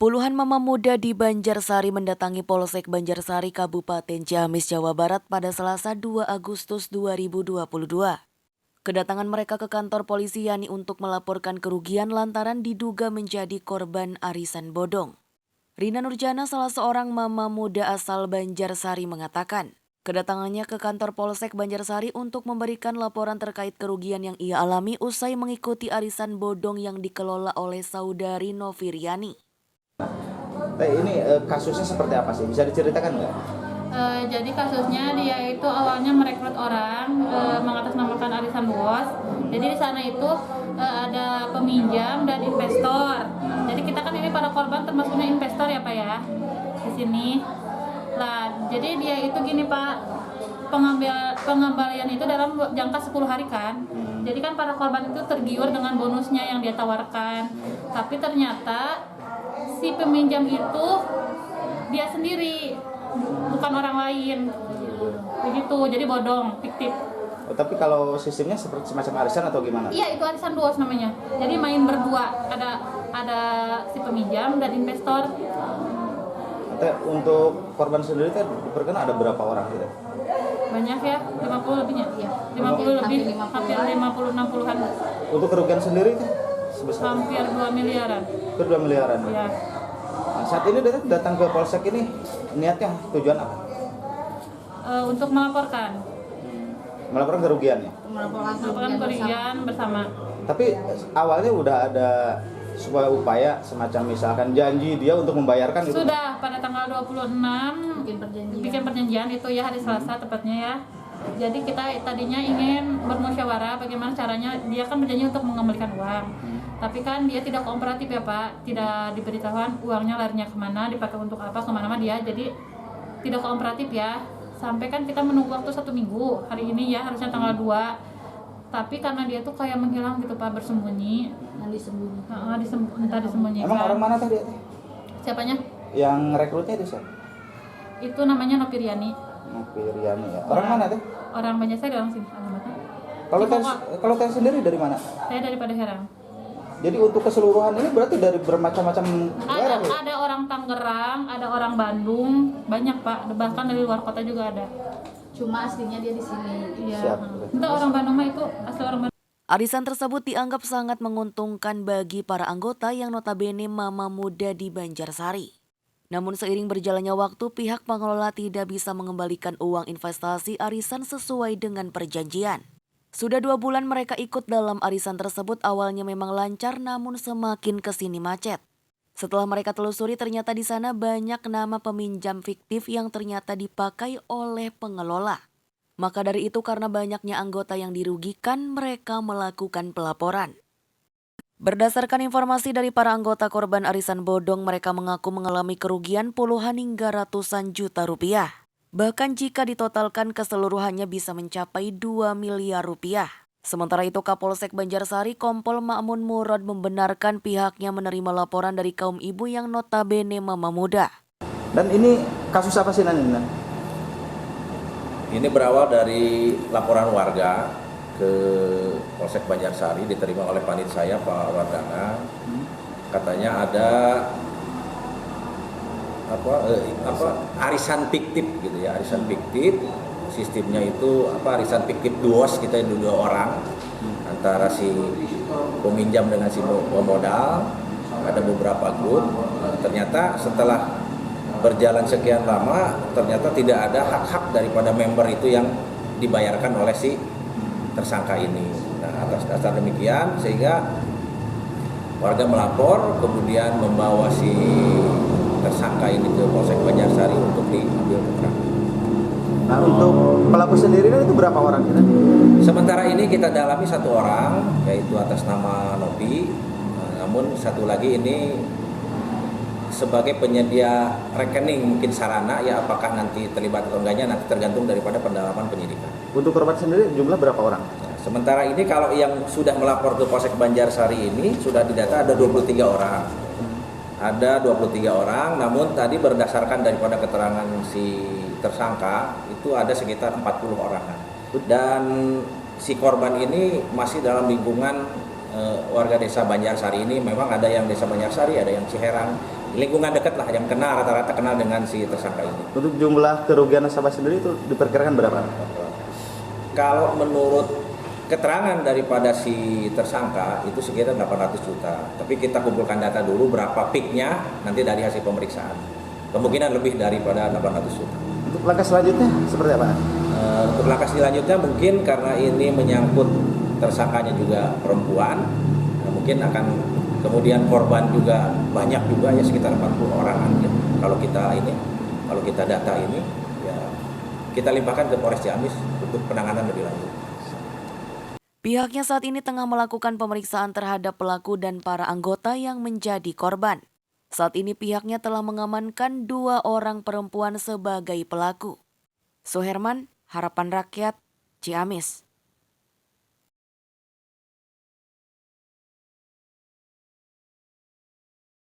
Puluhan mama muda di Banjarsari mendatangi Polsek Banjarsari Kabupaten Ciamis, Jawa Barat pada Selasa 2 Agustus 2022. Kedatangan mereka ke kantor polisi yakni untuk melaporkan kerugian lantaran diduga menjadi korban arisan bodong. Rina Nurjana, salah seorang mama muda asal Banjarsari, mengatakan kedatangannya ke kantor Polsek Banjarsari untuk memberikan laporan terkait kerugian yang ia alami usai mengikuti arisan bodong yang dikelola oleh saudari Noviriani. Ini kasusnya seperti apa sih? Bisa diceritakan nggak? Jadi kasusnya dia itu awalnya merekrut orang mengatasnamakan arisan luas. Jadi di sana itu ada peminjam dan investor. Jadi kita kan ini para korban termasuknya investor ya Pak ya di sini. Lah jadi dia itu gini Pak, pengembalian itu dalam jangka 10 hari kan. Jadi kan para korban itu tergiur dengan bonusnya yang dia tawarkan. Tapi ternyata si peminjam itu dia sendiri, bukan orang lain, begitu. Jadi bodong, fiktif. Oh, tapi kalau sistemnya seperti semacam arisan atau gimana? Iya, itu arisan luas namanya. Jadi main berdua, ada si peminjam dan investor. Untuk korban sendiri kan diperkirakan ada berapa orang gitu? Banyak ya, 50 lebihnya. Iya, 50 lebih, hampir 50-60-an. Untuk kerugian sendiri kan sebesar? Hampir 2 miliaran. Hampir 2 miliaran. Iya. Nah, saat ini datang ke Polsek ini niatnya tujuan apa? Untuk melaporkan. Melaporkan kerugiannya. Melaporkan kerugian bersama. Tapi awalnya udah ada sebuah upaya semacam misalkan janji dia untuk membayarkan gitu. Sudah pada tanggal 26 bikin perjanjian itu ya, hari Selasa tepatnya ya. Jadi kita tadinya ingin bermusyawarah bagaimana caranya, dia kan berjanji untuk mengembalikan uang. Tapi kan dia tidak kooperatif ya Pak, tidak diberitahuan uangnya larinya kemana, dipakai untuk apa, kemana-mana dia. Jadi tidak kooperatif ya. Sampai kan kita menunggu waktu 1 minggu, hari ini ya harusnya tanggal 2. Tapi karena dia tuh kayak menghilang gitu Pak, bersembunyi. Entah disembunyikan. Emang orang mana tadi? Siapanya? Yang rekrutnya itu siapa? Itu namanya Noviriani. Noviriani ya. Orang mana tuh? Orang Banjarsari, orang sini alamatnya. Kalau teh sendiri dari mana? Saya daripada Herang. Jadi untuk keseluruhan ini berarti dari bermacam-macam daerah ya? Ada orang Tangerang, ada orang Bandung, banyak Pak. Bahkan dari luar kota juga ada. Cuma aslinya dia di sini. Iya. Itu orang Bandung mah itu asli orang Bandung. Arisan tersebut dianggap sangat menguntungkan bagi para anggota yang notabene mama muda di Banjarsari. Namun seiring berjalannya waktu, pihak pengelola tidak bisa mengembalikan uang investasi arisan sesuai dengan perjanjian. Sudah 2 bulan mereka ikut dalam arisan tersebut, awalnya memang lancar namun semakin kesini macet. Setelah mereka telusuri, ternyata di sana banyak nama peminjam fiktif yang ternyata dipakai oleh pengelola. Maka dari itu, karena banyaknya anggota yang dirugikan, mereka melakukan pelaporan. Berdasarkan informasi dari para anggota korban arisan bodong, mereka mengaku mengalami kerugian puluhan hingga ratusan juta rupiah. Bahkan jika ditotalkan keseluruhannya bisa mencapai 2 miliar rupiah. Sementara itu, Kapolsek Banjarsari Kompol Ma'mun Murad membenarkan pihaknya menerima laporan dari kaum ibu yang notabene mama muda. Dan ini kasus apa sih Nan? Ini berawal dari laporan warga ke Polsek Banjarsari, diterima oleh panit saya Pak Wardana. Katanya ada arisan fiktif gitu ya, arisan fiktif. Sistemnya itu arisan fiktif duos, kita itu 2 orang antara si peminjam dengan si pemodal. Ada beberapa grup. Ternyata setelah berjalan sekian lama, ternyata tidak ada hak-hak daripada member itu yang dibayarkan oleh si tersangka ini. Nah, atas dasar demikian sehingga warga melapor, kemudian membawa si tersangka ini ke Polsek Banjarsari untuk diambil keterangan. Nah, untuk pelaku sendiri itu berapa orang kita? Sementara ini kita dalami 1 orang, yaitu atas nama Novi. Namun 1 lagi ini sebagai penyedia rekening, mungkin sarana ya, apakah nanti terlibat atau enggaknya nanti tergantung daripada pendalaman penyidikan. Untuk korban sendiri jumlah berapa orang? Nah, sementara ini kalau yang sudah melapor ke Polsek Banjarsari ini sudah didata ada 23 orang. Ada 23 orang, namun tadi berdasarkan daripada keterangan si tersangka itu ada sekitar 40 orang. Dan si korban ini masih dalam lingkungan warga desa Banjarsari ini. Memang ada yang desa Banjarsari, ada yang Ciherang, lingkungan dekat lah yang kenal, rata-rata kenal dengan si tersangka ini. Untuk jumlah kerugian nasabah sendiri itu diperkirakan berapa? Kalau menurut keterangan daripada si tersangka itu sekitar 800 juta. Tapi kita kumpulkan data dulu berapa peaknya nanti dari hasil pemeriksaan. Kemungkinan lebih daripada 800 juta. Untuk langkah selanjutnya seperti apa? Untuk langkah selanjutnya mungkin karena ini menyangkut tersangkanya juga perempuan, mungkin akan kemudian korban juga banyak juga ya sekitar 40 orang ya. Kalau kita data ini ya kita limpahkan ke Polres Ciamis untuk penanganan lebih lanjut. Pihaknya saat ini tengah melakukan pemeriksaan terhadap pelaku dan para anggota yang menjadi korban. Saat ini pihaknya telah mengamankan 2 orang perempuan sebagai pelaku. Suherman, Harapan Rakyat, Ciamis.